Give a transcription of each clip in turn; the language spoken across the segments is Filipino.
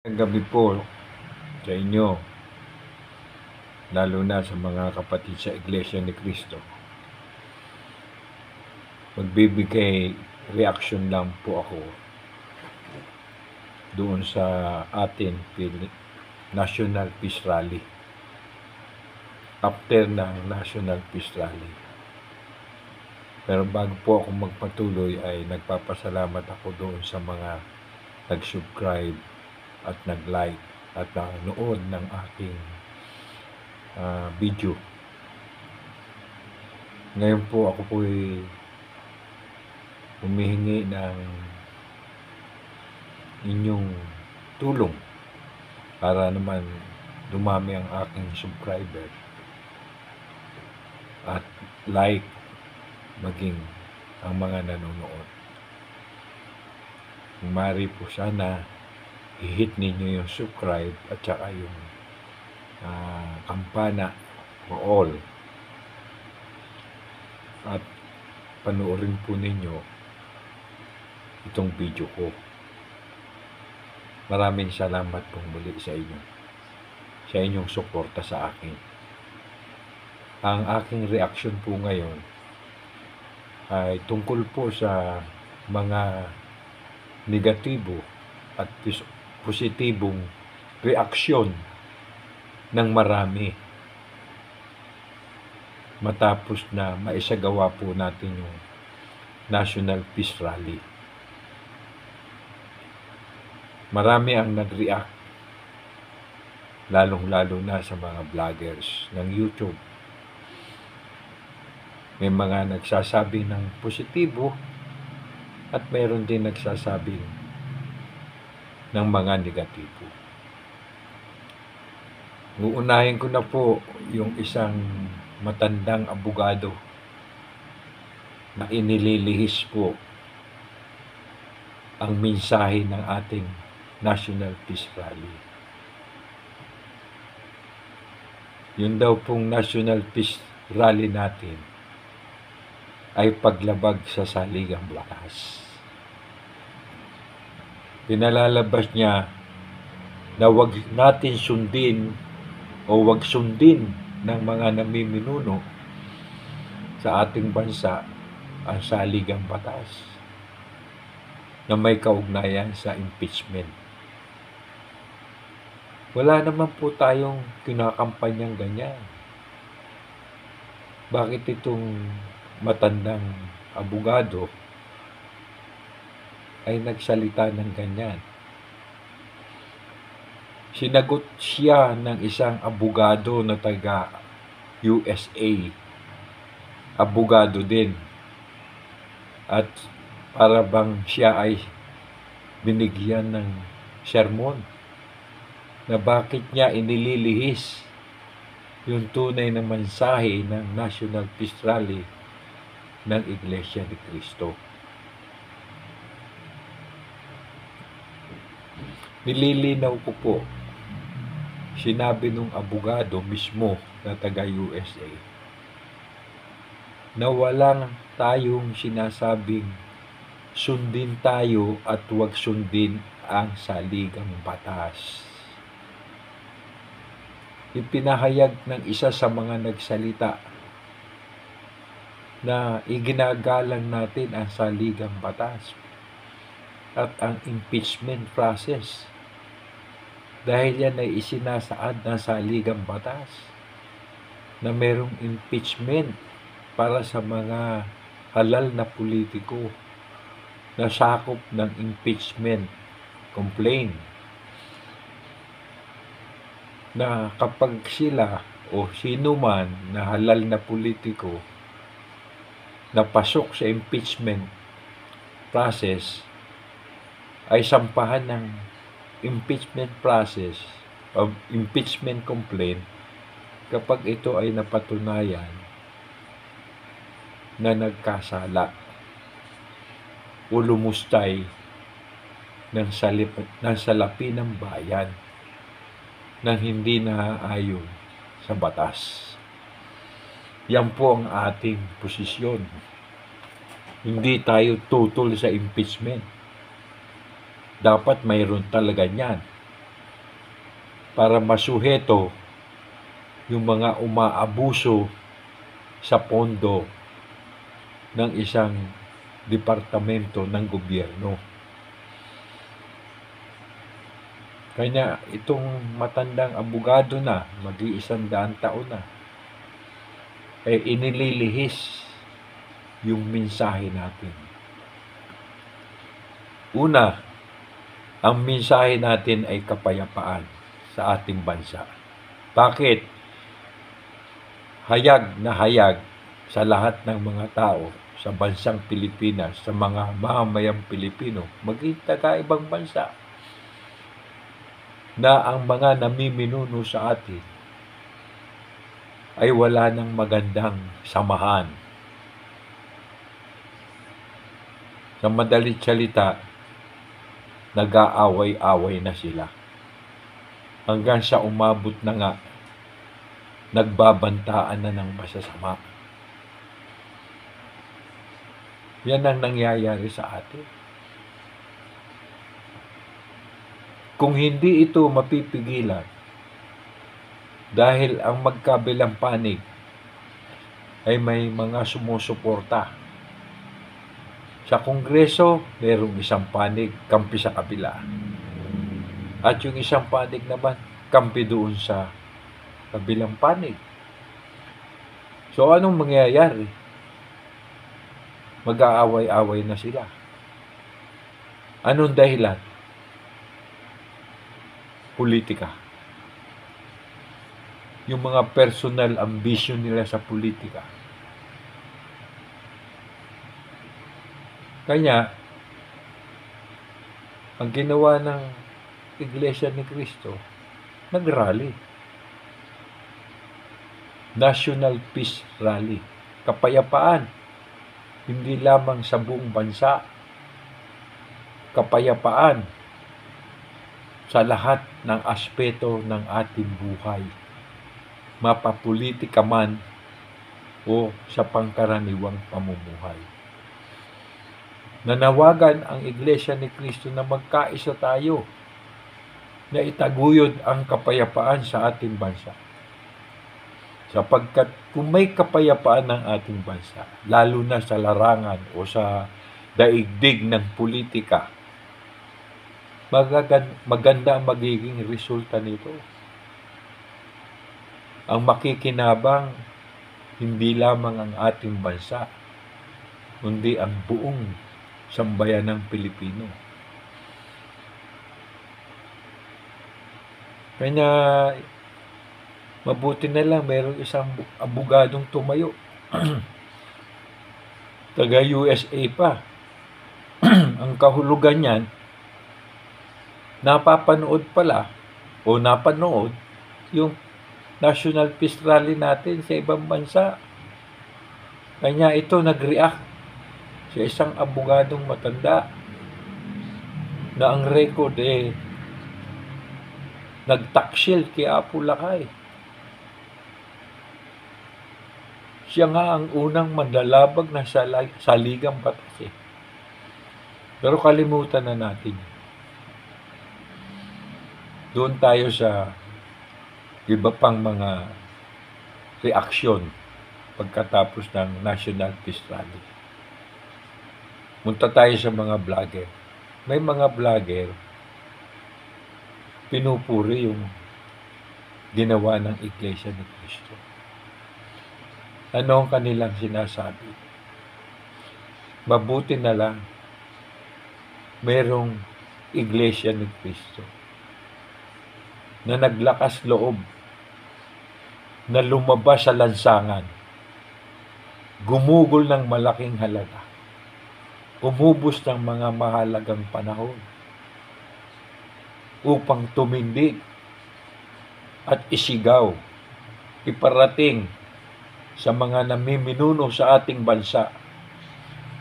Gabi po sa inyo, lalo na sa mga kapatid sa Iglesia ni Cristo. Magbibigay reaction lang po ako doon sa atin National Peace Rally. After ng National Peace Rally. Pero bago po ako magpatuloy ay nagpapasalamat ako doon sa mga nag-subscribe at nag-like at nanood ng aking video. Ngayon po ako po ay humihingi ng inyong tulong para naman dumami ang aking subscriber at like maging ang mga nanonood. Kung maaari po sana i-hit ninyo yung subscribe at saka yung kampana for all at panoorin po ninyo itong video ko. Maraming salamat pong muli sa inyo, sa inyong suporta sa akin. Ang aking reaksyon po ngayon ay tungkol po sa mga negatibo at positibong reaksyon ng marami matapos na maisagawa po natin yung National Peace Rally. Marami ang nag-react, lalong-lalo na sa mga vloggers ng YouTube. May mga nagsasabi ng positibo at mayroon din nagsasabi ng mga negatibo. Uunahin ko na po yung isang matandang abogado na inililihis po ang mensahe ng ating National Peace Rally. Yun daw pong National Peace Rally natin ay paglabag sa saligang batas. Pinalalabas niya na wag natin sundin o wag sundin ng mga namiminuno sa ating bansa ang saligang batas na may kaugnayan sa impeachment. Wala naman po tayong kinakampanyang ganyan. Bakit itong matandang abogado ay nagsalita ng ganyan? Sinagot siya ng isang abogado na taga USA. Abogado din. At para bang siya ay binigyan ng sermon na bakit niya inililihis yung tunay na mensahe ng National Peace Rally ng Iglesia ni Cristo. Nililinaw ko po, sinabi nung abogado mismo na taga USA na walang tayong sinasabing sundin tayo at huwag sundin ang saligang batas. Ipinahayag ng isa sa mga nagsalita na iginagalang natin ang saligang batas at ang impeachment process dahil yan ay isinasaad ng saligang batas na merong impeachment para sa mga halal na politiko na sakop ng impeachment complaint na kapag sila o sino man na halal na politiko na pasok sa impeachment process ay sampahan ng impeachment process o impeachment complaint kapag ito ay napatunayan na nagkasala o lumustay ng salapi ng bayan na hindi naaayon sa batas. Yan po ang ating posisyon. Hindi tayo tutol sa impeachment. Dapat mayroon talaga niyan. para masuheto yung mga umaabuso sa pondo ng isang departamento ng gobyerno. Kanya itong matandang abogado na, mag-100 taon na, ay inililihis yung mensahe natin. Una, ang mensahe natin ay kapayapaan sa ating bansa. Bakit? Hayag na hayag sa lahat ng mga tao sa bansang Pilipinas, sa mga mamamayang Pilipino, maging taga-ibang bansa, na ang mga namiminuno sa atin ay wala ng magandang samahan. Sa madalit salita, nag-aaway-away na sila. Hanggang sa umabot na nga, nagbabantaan na ng masasama. Yan ang nangyayari sa atin. Kung hindi ito mapipigilan, dahil ang magkabilang panig ay may mga sumusuporta. Sa Kongreso, mayroong isang panig, kampi sa kabila. At yung isang panig naman, kampi doon sa kabilang panig. So, anong mangyayari? Mag-aaway-away na sila. Anong dahilan? Politika. Yung mga personal ambition nila sa politika. Kanya, ang ginawa ng Iglesia ni Cristo, nag-rally. National Peace Rally. Kapayapaan. Hindi lamang sa buong bansa. Kapayapaan sa lahat ng aspeto ng ating buhay. Mapapolitika man o sa pangkaraniwang pamumuhay. Nanawagan ang Iglesia ni Cristo na magkaisa tayo na itaguyod ang kapayapaan sa ating bansa. Sapagkat kung may kapayapaan ng ating bansa, lalo na sa larangan o sa daigdig ng politika, maganda ang magiging resulta nito. Ang makikinabang hindi lamang ang ating bansa, kundi ang buong sambayan ng Pilipino. Kaya mabuti na lang mayroong isang abogadong tumayo. Taga USA pa. Ang kahulugan niyan, napapanood pala o napanood yung National Peace Rally natin sa ibang bansa. Kanya ito nag-react sa isang abogadong matanda na ang record nagtaksil kay Apo Lakay. Siya nga ang unang mandalabag na saligang batas . Pero kalimutan na natin. Doon tayo sa iba pang mga reaksyon pagkatapos ng National Peace Rally. Munta tayo sa mga vlogger. May mga vlogger pinupuri yung ginawa ng Iglesia ni Cristo. Ano ang kanilang sinasabi? Mabuti na lang mayroong Iglesia ni Cristo na naglakas loob na lumabas sa lansangan, gumugol ng malaking halaga, umubos ng mga mahalagang panahon upang tumindig at isigaw, iparating sa mga namiminuno sa ating bansa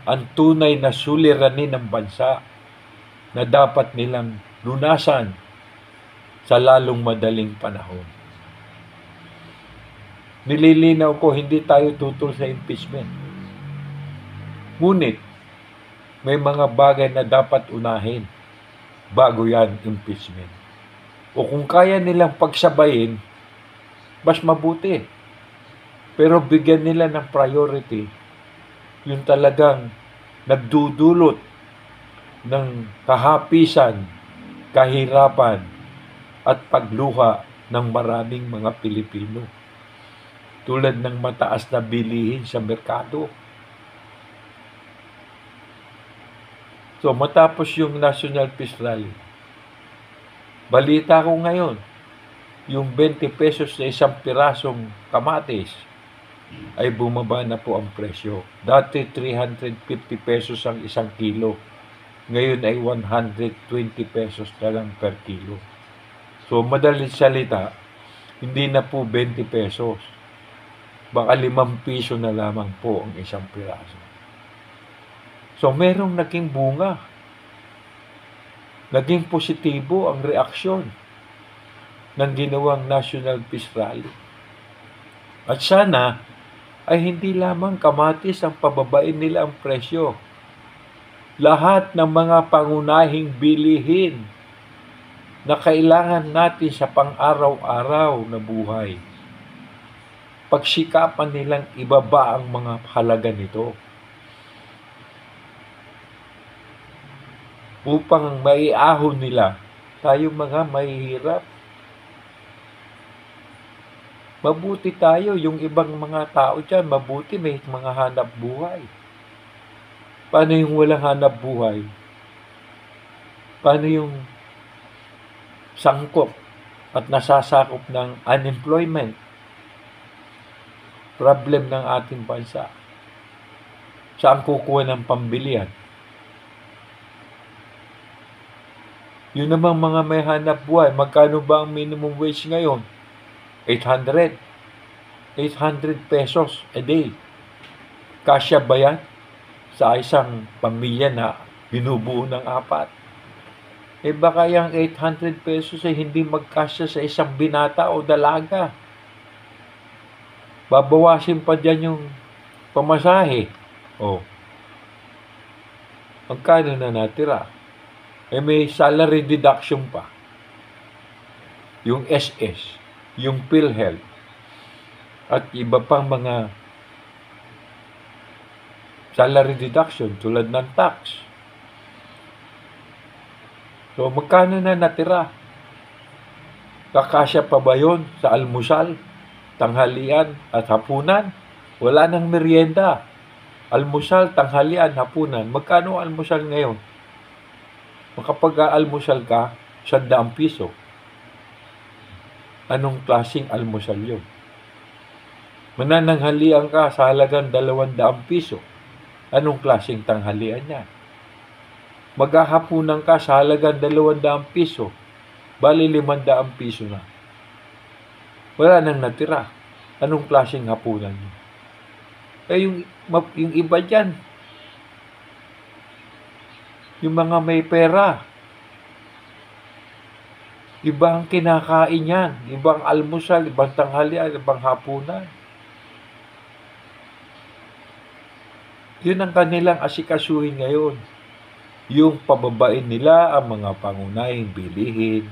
ang tunay na suliranin ng bansa na dapat nilang lunasan sa lalong madaling panahon. Nililinaw ko, hindi tayo tutol sa impeachment. Ngunit, may mga bagay na dapat unahin bago yan impeachment. O kung kaya nilang pagsabayin, mas mabuti. Pero bigyan nila ng priority yung talagang nagdudulot ng kahapisan, kahirapan, at pagluha ng maraming mga Pilipino. Tulad ng mataas na bilihin sa merkado. So matapos yung National Peace Rally, balita ko ngayon, yung 20 pesos na isang pirasong kamatis ay bumaba na po ang presyo. Dati 350 pesos ang isang kilo. Ngayon ay 120 pesos na lang per kilo. So madaling salita, hindi na po 20 pesos. Baka 5 piso na lamang po ang isang piraso. So merong naging bunga. Naging positibo ang reaksyon ng ginawang National Peace Rally. At sana ay hindi lamang kamatis ang pababain nila ang presyo. Lahat ng mga pangunahing bilihin na kailangan natin sa pang-araw-araw na buhay, pagsikapan nilang ibaba ang mga halaga nito upang maiahon nila tayo mga mahihirap. Mabuti tayo, yung ibang mga tao dyan, mabuti may mga hanap buhay. Paano yung walang hanap buhay? Paano yung sangkop at nasasakop ng unemployment? Problem ng ating bansa. Saan kukuha ng pambilihan? Yun namang mga may hanap buhay, magkano ba ang minimum wage ngayon? 800 pesos a day. Kasya ba yan sa isang pamilya na binubuo ng 4? Baka yung 800 pesos ay hindi magkasya sa isang binata o dalaga. Babawasin pa dyan yung pamasahe. Magkano na natira? May salary deduction pa. Yung SS, yung PhilHealth, at iba pang mga salary deduction tulad ng tax. So magkano na natira? Kakasya pa ba yun sa almusal, tanghalian at hapunan? Wala nang merienda. Almusal, tanghalian, hapunan. Magkano almusal ngayon? Makapag-almusal ka, 100 piso. Anong klaseng almusal yun? Manananghalian ka sa halagang 200 piso. Anong klaseng tanghalian yan? Maghahapunan ka sa halagang 200 piso. Bali 500 piso na. Wala nang natira. Anong klaseng hapunan yun? Yung iba dyan, yung mga may pera, ibang kinakain yan, ibang almusal, ibang tanghalian, ibang hapunan. Yun ang kanilang asikasuhin ngayon. Yung pababain nila ang mga pangunahing bilihin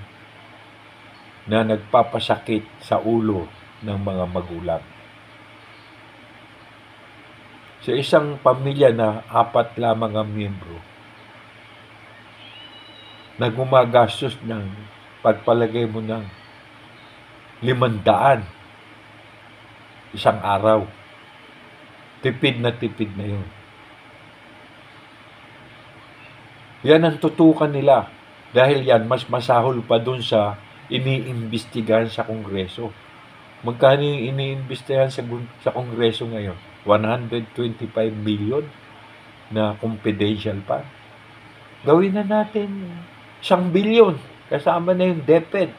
na nagpapasakit sa ulo ng mga magulang. Sa isang pamilya na 4 lamang ang miyembro, na gumagastos ng pagpalagay mo ng 500 isang araw. Tipid na yun. Yan ang tutukan nila. Dahil yan, mas masahol pa dun sa iniimbestigahan sa Kongreso. Magkano yung iniimbestigahan sa Kongreso ngayon? 125 million na confidential pa. Gawin na natin 1 billion. Kasama na yung DepEd.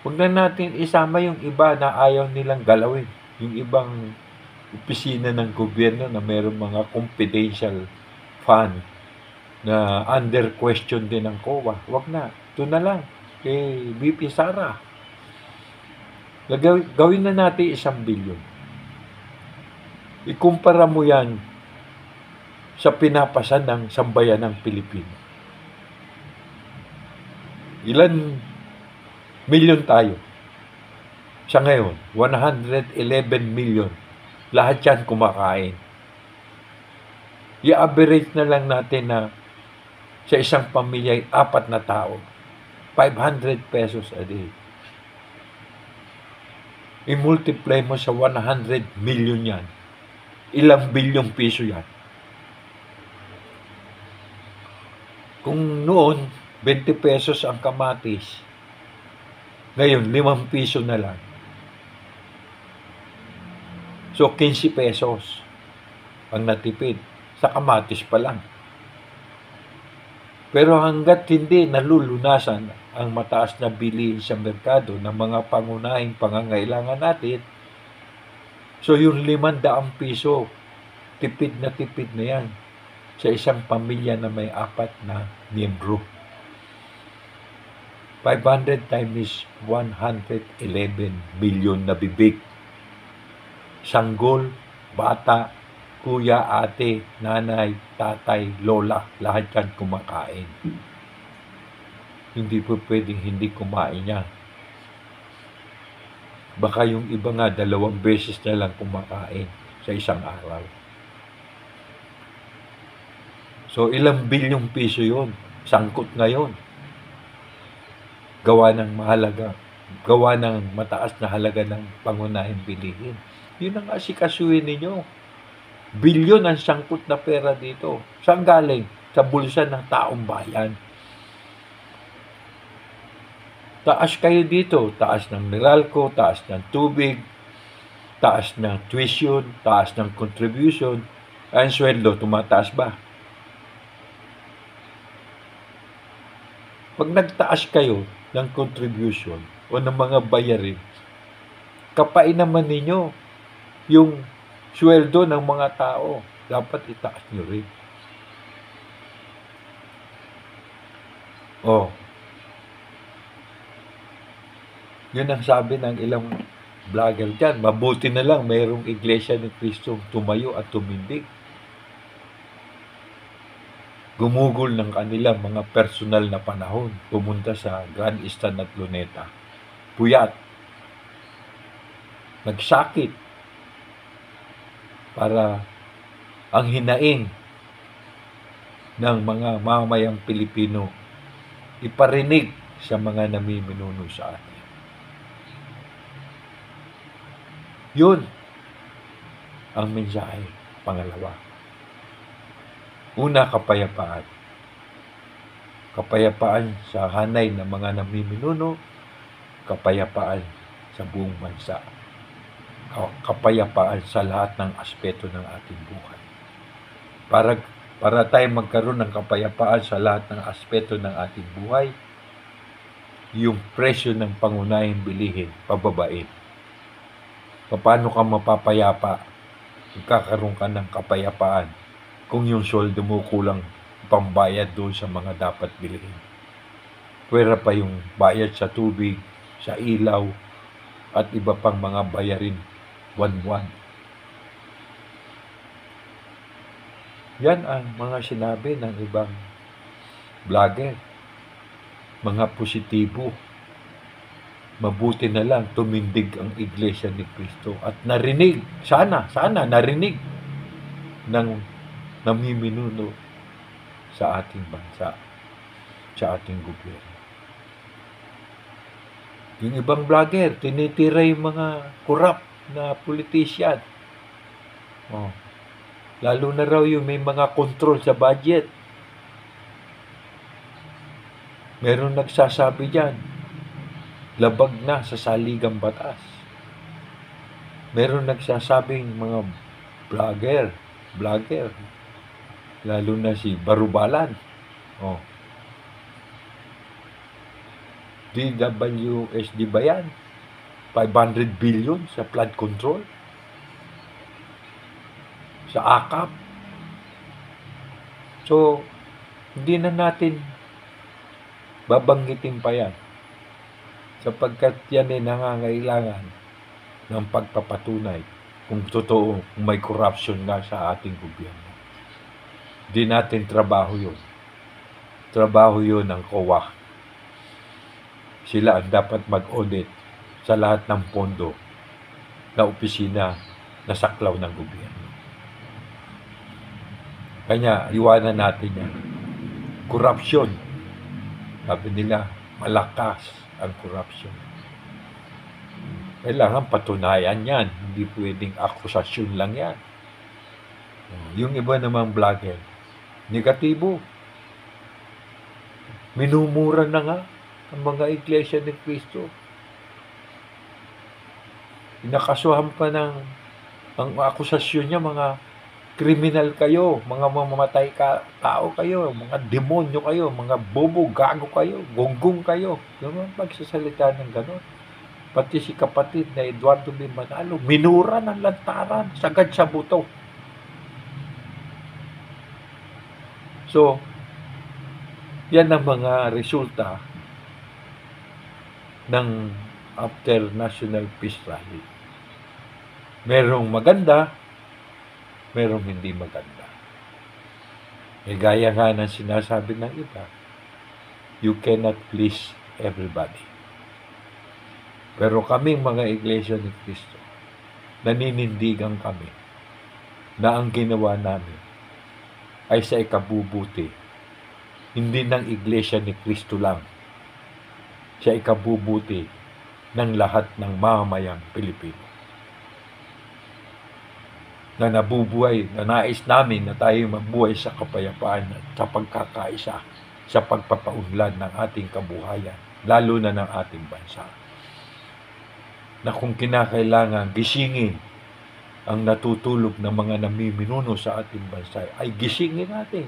Huwag na natin isama yung iba na ayaw nilang galawin. Yung ibang opisina ng gobyerno na mayroong mga confidential fund na under question din ng COA. Huwag na. Ito na lang. Kay VP Sara. Gawin na natin 1 billion. Ikumpara mo yan sa pinapasan ng sambayan ng Pilipino. Ilan milyon tayo? Sa ngayon, 111 million. Lahat yan kumakain. I-average na lang natin na sa isang pamilya ay 4 na tao. 500 pesos a day. I-multiply mo sa 100 million yan. Ilang bilyong piso yan. Kung noon, 20 pesos ang kamatis, ngayon, 5 piso na lang. So, 15 pesos ang natipid sa kamatis pa lang. Pero hanggat hindi nalulunasan ang mataas na bilihin sa merkado ng mga pangunahing pangangailangan natin, so yung 500 piso, tipid na yan sa isang pamilya na may 4 na miyembro. 500 times 111 billion na bibig. Sanggol, bata, kuya, ate, nanay, tatay, lola, lahat yan kumakain. Hindi po pwedeng hindi kumain niya. Baka yung iba nga 2 beses na lang kumakain sa isang araw. So ilang bilyong piso yun? Sangkot na yun. Gawa ng mataas na halaga ng pangunahing bilihin. Yun ang asikasuhin ninyo. Bilyon ang sangkot na pera dito. Saan galing? Sa bulsa ng taong bayan. Taas kayo dito. Taas ng Meralco, taas ng tubig, taas ng tuition, taas ng contribution. Ang sweldo, tumataas ba? Pag nagtaas kayo ng contribution o ng mga bayarin, kapain naman ninyo yung sweldo ng mga tao. Dapat itaas nyo rin. Yun ang sabi ng ilang vlogger dyan. Mabuti na lang mayroong Iglesia ni Cristo tumayo at tumindig. Gumugol ng kanilang mga personal na panahon. Pumunta sa Grand Stand at Luneta. Puyat. Nagsakit. Para ang hinaing ng mga mamayang Pilipino iparinig sa mga namiminuno sa atin. Yun ang mensahe. Pangalawa. Una, kapayapaan. Kapayapaan sa hanay ng mga namiminuno, kapayapaan sa buong bansa. Kapayapaan sa lahat ng aspeto ng ating buhay. Para tayo magkaroon ng kapayapaan sa lahat ng aspeto ng ating buhay, yung presyo ng pangunahing bilihin, pababain. Paano ka mapapayapa? Magkakaroon ka ng kapayapaan kung yung sweldo mo kulang pambayad doon sa mga dapat bilhin. Pwera pa yung bayad sa tubig, sa ilaw, at iba pang mga bayarin buwan-buwan. Yan ang mga sinabi ng ibang vlogger. Mga positibo. Mabuti na lang tumindig ang Iglesia ni Cristo at narinig, sana narinig ng namiminuno sa ating bansa, sa ating gobyerno. Yung ibang vlogger, tinitira yung mga korap na politician. Lalo na raw yung may mga control sa budget. Meron nagsasabi dyan, labag na sa saligang batas. Meron nagsasabing mga vlogger, lalo na si Barubalan. DWSD ba yan? 500 billion sa flood control? Sa AKAP? So, hindi na natin babanggitin pa yan. Sapagkat yan ay nangangailangan ng pagpapatunay kung totoo, kung may corruption nga sa ating gobyerno. Di natin trabaho yun. Trabaho yun ng COA. Sila ang dapat mag-audit sa lahat ng pondo na opisina na saklaw ng gobyerno. Kanya, iwanan natin yan. Corruption. Sabi nila, malakas ang corruption. Kailangan patunayan yan. Hindi pwedeng akusasyon lang yan. Yung iba namang vlogger, negatibo. Minumura na nga ang mga iglesia ni Cristo. Inakasuhan pa ng ang akusasyon niya, mga kriminal kayo, mga mamamatay tao kayo, mga demonyo kayo, mga bobo, gago kayo, gonggong kayo. Yung magsasalita ng gano'n. Pati si kapatid na Eduardo B. Manalo, minura ng lantaran, sagad sa buto. So, yan ang mga resulta ng after National Peace Rally. Merong maganda, merong hindi maganda. Gaya nga ng sinasabi ng iba, you cannot please everybody. Pero kaming mga iglesia ni Cristo, naninindigan kami na ang ginawa namin ay sa ikabubuti, hindi ng iglesia ni Cristo lang, sa ikabubuti ng lahat ng mamamayang Pilipino. Na nabubuhay, na nais namin na tayo mabuhay sa kapayapaan at sa pagkakaisa, sa pagpapaunlad ng ating kabuhayan, lalo na ng ating bansa. Na kung kinakailangan gisingin ang natutulog ng mga namiminuno sa ating bansa, ay gisingin natin.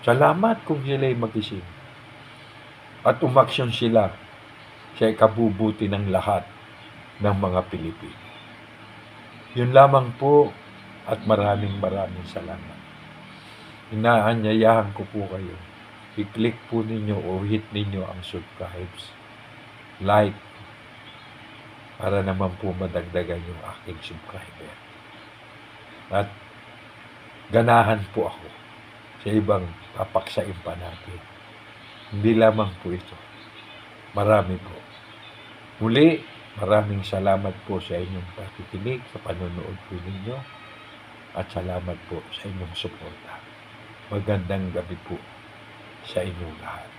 Salamat kung sila'y magising. At umaksyon sila sa ikabubuti ng lahat ng mga Pilipino. Yun lamang po at maraming salamat. Inaanyayahan ko po kayo. I-click po ninyo o hit ninyo ang subscribes, like, para naman po madagdagan yung aking subscriber. At ganahan po ako sa ibang papaksain pa natin. Hindi lamang po ito. Marami po. Muli, maraming salamat po sa inyong pakikinig, sa panonood po ninyo, at salamat po sa inyong suporta. Magandang gabi po sa inyong lahat.